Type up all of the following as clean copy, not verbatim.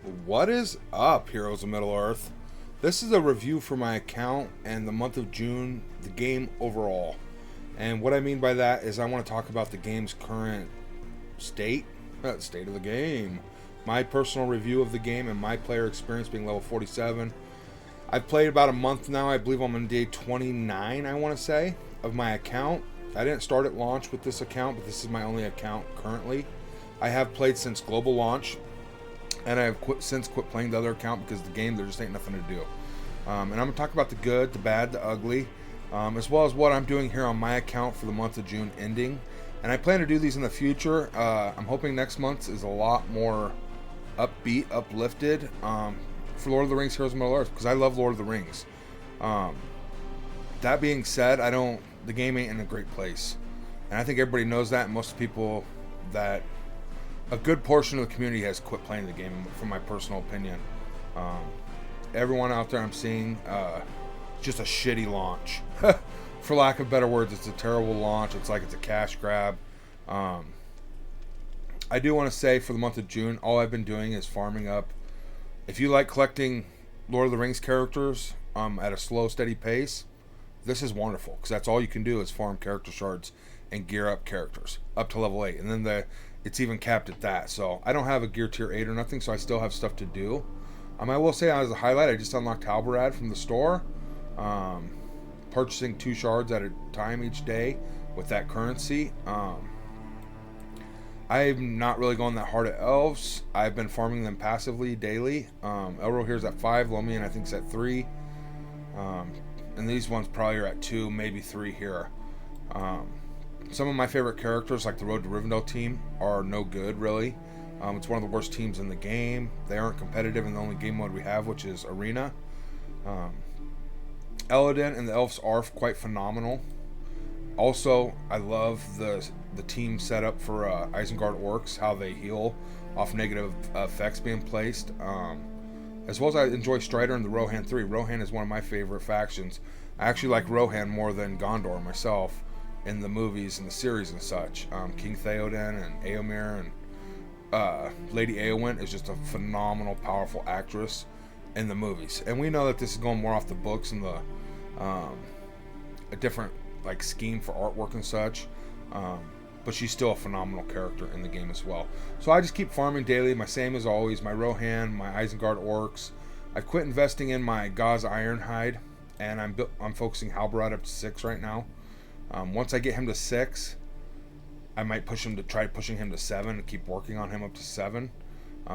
What is up, Heroes of Middle-earth? This is a review for my account and the month of June, the game overall. And what I mean by that is I want to talk about the game's current state, state of the game. My personal review of the game and my player experience being level 47. I've played about a month now. I believe I'm on day 29, I want to say, of my account. I didn't start at launch with this account, but this is my only account currently. I have played since global launch, and I have since quit playing the other account because the game, there just ain't nothing to do. And I'm going to talk about the good, the bad, the ugly, as well as what I'm doing here on my account for the month of June ending. And I plan to do these in the future. I'm hoping next month is a lot more upbeat, uplifted for Lord of the Rings Heroes of Middle-earth, because I love Lord of the Rings. That being said, the game ain't in a great place. And I think everybody knows that, and most people that a good portion of the community has quit playing the game, from my personal opinion. Everyone out there I'm seeing, just a shitty launch. For lack of better words, it's a terrible launch. It's like it's a cash grab. I do want to say for the month of June, all I've been doing is farming up. If you like collecting Lord of the Rings characters at a slow, steady pace, this is wonderful, because that's all you can do is farm character shards and gear up characters up to level 8. And then it's even capped at that. So I don't have a gear tier 8 or nothing, so I still have stuff to do. I will say, as a highlight, I just unlocked Halberad from the store, purchasing 2 shards at a time each day with that currency. I'm not really going that hard at elves. I've been farming them passively daily. Elro here's at 5, Lomian I think is at 3, and these ones probably are at 2, maybe 3 here. Some of my favorite characters, like the Road to Rivendell team, are no good, really. It's one of the worst teams in the game. They aren't competitive in the only game mode we have, which is Arena. Eladin and the Elves are quite phenomenal. Also, I love the team setup for Isengard Orcs, how they heal off negative effects being placed. As well as I enjoy Strider and the Rohan 3. Rohan is one of my favorite factions. I actually like Rohan more than Gondor myself in the movies and the series and such. King Theoden and Eomer and Lady Eowyn is just a phenomenal, powerful actress in the movies. And we know that this is going more off the books and a different scheme for artwork and such. But she's still a phenomenal character in the game as well. So I just keep farming daily. My same as always. My Rohan, my Isengard Orcs. I've quit investing in my Gauze Ironhide, and I'm focusing Halberad up to 6 right now. Once I get him to 6, I might try pushing him to 7 and keep working on him up to 7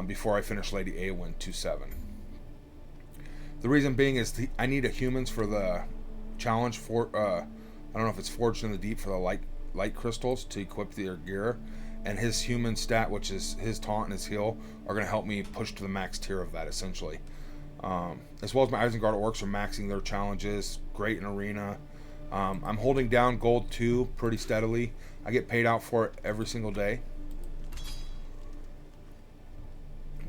before I finish Lady Eowyn to 7. The reason being is I need a humans for the challenge for I don't know if it's Forged in the Deep, for the light crystals to equip their gear, and his human stat, which is his taunt and his heal, are going to help me push to the max tier of that, essentially. As well as my Isengard Orcs are maxing their challenges great in Arena. I'm holding down Gold 2 pretty steadily. I get paid out for it every single day.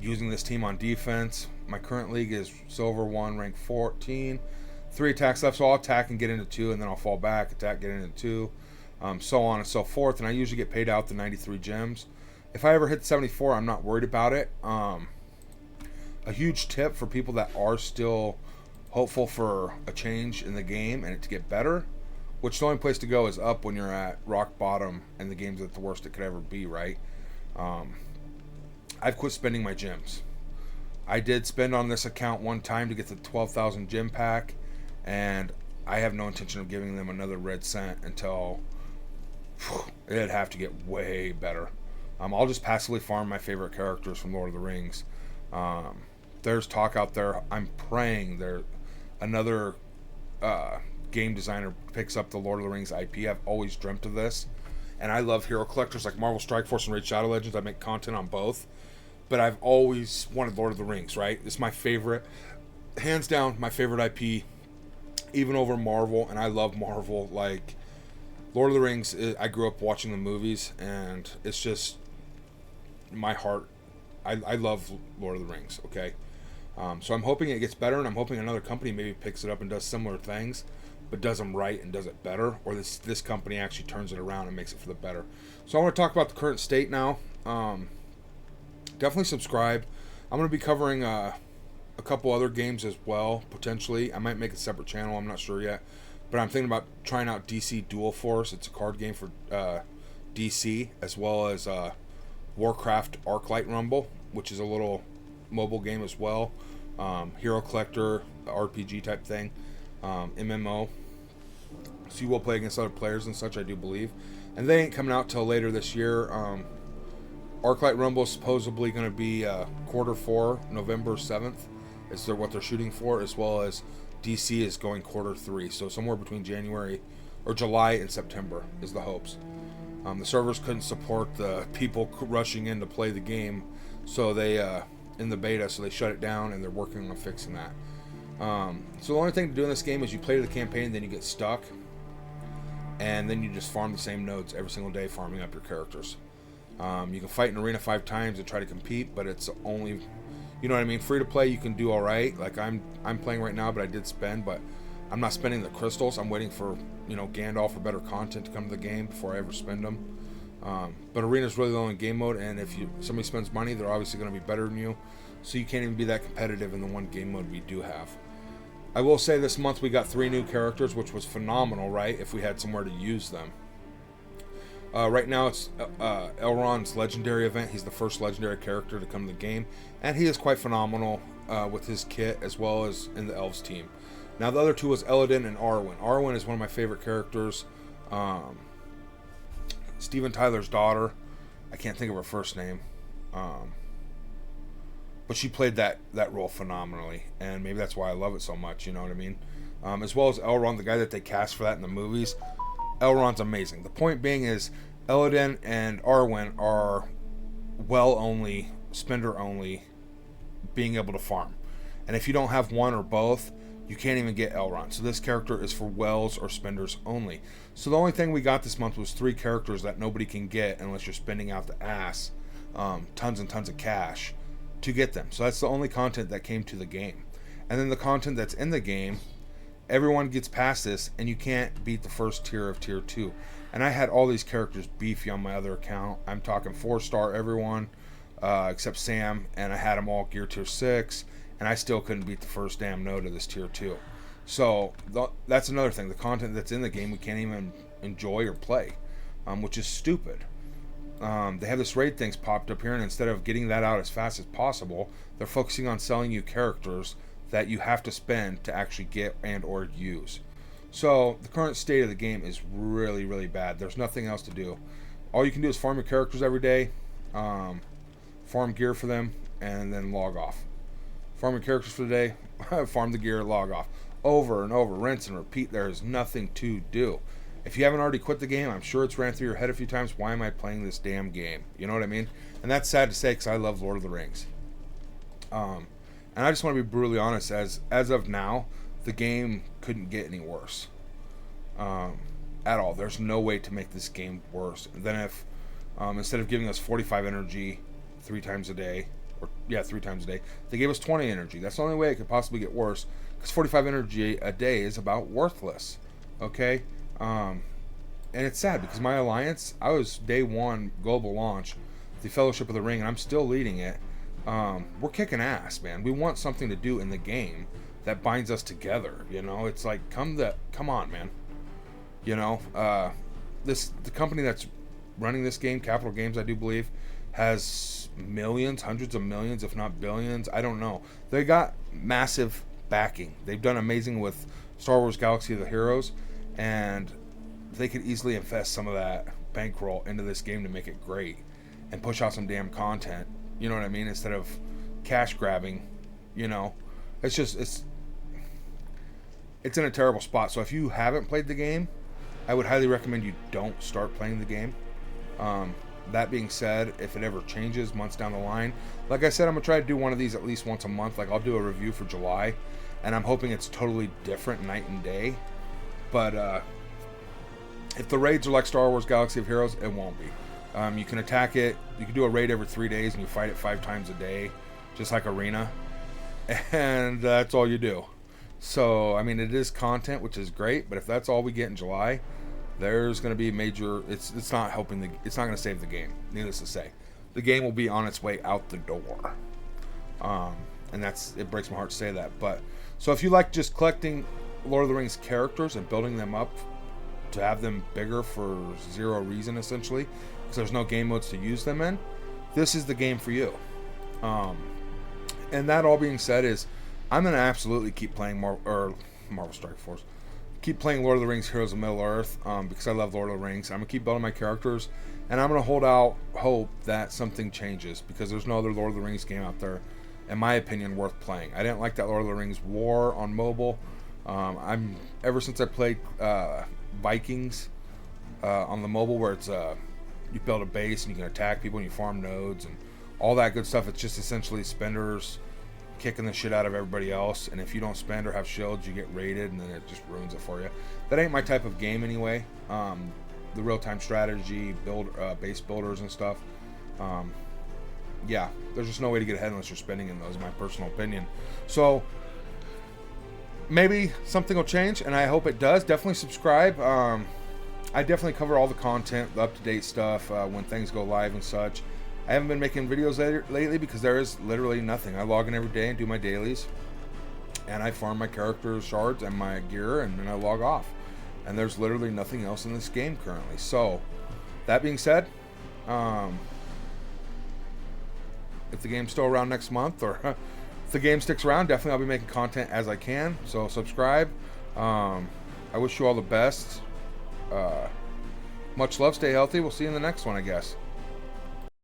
Using this team on defense. My current league is Silver 1, rank 14. 3 attacks left, so I'll attack and get into 2, and then I'll fall back, attack, get into 2. So on and so forth, and I usually get paid out the 93 gems. If I ever hit 74, I'm not worried about it. A huge tip for people that are still hopeful for a change in the game and it to get better, which the only place to go is up when you're at rock bottom and the game's at the worst it could ever be, right? I've quit spending my gems. I did spend on this account one time to get the 12,000 gem pack, and I have no intention of giving them another red cent until it'd have to get way better. I'll just passively farm my favorite characters from Lord of the Rings. There's talk out there. I'm praying another game designer picks up the Lord of the Rings IP. I've always dreamt of this, and I love hero collectors like Marvel Strike Force and Raid Shadow Legends. I make content on both, but I've always wanted Lord of the Rings, right? It's my favorite, hands down, my favorite IP, even over Marvel, and I love Marvel. Like, Lord of the Rings, I grew up watching the movies, and it's just my heart. I love Lord of the Rings, okay? So I'm hoping it gets better, and I'm hoping another company maybe picks it up and does similar things, but does them right and does it better, or this company actually turns it around and makes it for the better. So I want to talk about the current state now. Definitely subscribe. I'm going to be covering a couple other games as well, potentially. I might make a separate channel, I'm not sure yet. But I'm thinking about trying out DC Dual Force. It's a card game for DC, as well as Warcraft Arclight Rumble, which is a little mobile game as well. Hero Collector, RPG type thing, MMO. So you will play against other players and such, I do believe. And they ain't coming out till later this year. Arclight Rumble is supposedly going to be Q4, November 7th, is what they're shooting for, as well as DC is going Q3. So somewhere between January or July and September is the hopes. The servers couldn't support the people rushing in to play the game, so they in the beta, so they shut it down, and they're working on fixing that. So the only thing to do in this game is you play the campaign, then you get stuck, and then you just farm the same nodes every single day, farming up your characters. You can fight in arena 5 times and try to compete, but it's only, you know what I mean, free to play. You can do all right. Like I'm playing right now, but I did spend, but I'm not spending the crystals. I'm waiting for, you know, Gandalf or better content to come to the game before I ever spend them. But arena is really the only game mode, and if somebody spends money, they're obviously going to be better than you, so you can't even be that competitive in the one game mode we do have. I will say this month we got 3 new characters, which was phenomenal, right, if we had somewhere to use them. Right now it's Elrond's legendary event. He's the first legendary character to come to the game, and he is quite phenomenal with his kit as well as in the elves team. Now the other 2 was Elladan and Arwen. Arwen is one of my favorite characters. Steven Tyler's daughter. I can't think of her first name. But she played that role phenomenally, and maybe that's why I love it so much, you know what I mean? As well as Elrond, the guy that they cast for that in the movies. Elrond's amazing. The point being is Elladan and Arwen are well only, spender only, being able to farm. And if you don't have one or both, you can't even get Elrond. So this character is for wells or spenders only. So the only thing we got this month was 3 characters that nobody can get unless you're spending out the ass, tons and tons of cash to get them. So that's the only content that came to the game. And then the content that's in the game, everyone gets past this, and you can't beat the first tier of tier 2. And I had all these characters beefy on my other account. I'm talking 4-star everyone, except Sam, and I had them all gear tier 6, and I still couldn't beat the first damn node of this tier 2. So that's another thing. The content that's in the game we can't even enjoy or play, which is stupid. They have this raid things popped up here, and instead of getting that out as fast as possible, they're focusing on selling you characters that you have to spend to actually get and or use. So the current state of the game is really, really bad. There's nothing else to do. All you can do is farm your characters every day, farm gear for them, and then log off. Farm your characters for the day, farm the gear, log off. Over and over, rinse and repeat. There is nothing to do. If you haven't already quit the game, I'm sure it's ran through your head a few times, why am I playing this damn game? You know what I mean? And that's sad to say, because I love Lord of the Rings. And I just want to be brutally honest, as of now, the game couldn't get any worse. At all. There's no way to make this game worse than if, instead of giving us 45 energy 3 times a day, they gave us 20 energy. That's the only way it could possibly get worse, because 45 energy a day is about worthless. Okay? And it's sad, because my alliance, I was day 1 global launch, the Fellowship of the Ring, and I'm still leading it. We're kicking ass, man. We want something to do in the game that binds us together, you know? It's like, come on, man. You know, the company that's running this game, Capital Games, I do believe, has millions, hundreds of millions, if not billions. I don't know. They got massive backing. They've done amazing with Star Wars Galaxy of the Heroes, and they could easily invest some of that bankroll into this game to make it great and push out some damn content. You know what I mean? Instead of cash grabbing, you know, it's in a terrible spot. So if you haven't played the game, I would highly recommend you don't start playing the game. That being said, if it ever changes months down the line, like I said, I'm gonna try to do one of these at least once a month. Like, I'll do a review for July, and I'm hoping it's totally different night and day. But if the raids are like Star Wars Galaxy of Heroes, it won't be. You can attack it. You can do a raid every 3 days, and you fight it 5 times a day, just like Arena. And that's all you do. So, I mean, it is content, which is great. But if that's all we get in July, there's going to be major. It's not helping it's not going to save the game. Needless to say, the game will be on its way out the door. And it breaks my heart to say that. But so if you like just collecting Lord of the Rings characters and building them up to have them bigger for zero reason, essentially, because there's no game modes to use them in, this is the game for you. And that all being said, is I'm gonna absolutely keep playing Marvel Strike Force. Keep playing Lord of the Rings Heroes of Middle-earth, because I love Lord of the Rings. I'm gonna keep building my characters, and I'm gonna hold out hope that something changes, because there's no other Lord of the Rings game out there, in my opinion, worth playing. I didn't like that Lord of the Rings War on mobile. Ever since I played Vikings on the mobile, where it's you build a base and you can attack people and you farm nodes and all that good stuff. It's just essentially spenders kicking the shit out of everybody else, and if you don't spend or have shields, you get raided, and then it just ruins it for you. That ain't my type of game anyway. The real-time strategy, base builders and stuff. Yeah, there's just no way to get ahead unless you're spending in those, in my personal opinion. So maybe something will change, and I hope it does. Definitely subscribe. I definitely cover all the content, the up-to-date stuff, when things go live and such. I haven't been making videos lately because there is literally nothing. I log in every day and do my dailies, and I farm my character shards and my gear, and then I log off. And there's literally nothing else in this game currently. So, that being said, if the game's still around next month, or if the game sticks around, definitely I'll be making content as I can. So subscribe. I wish you all the best. Much love. Stay healthy. We'll see you in the next one, I guess.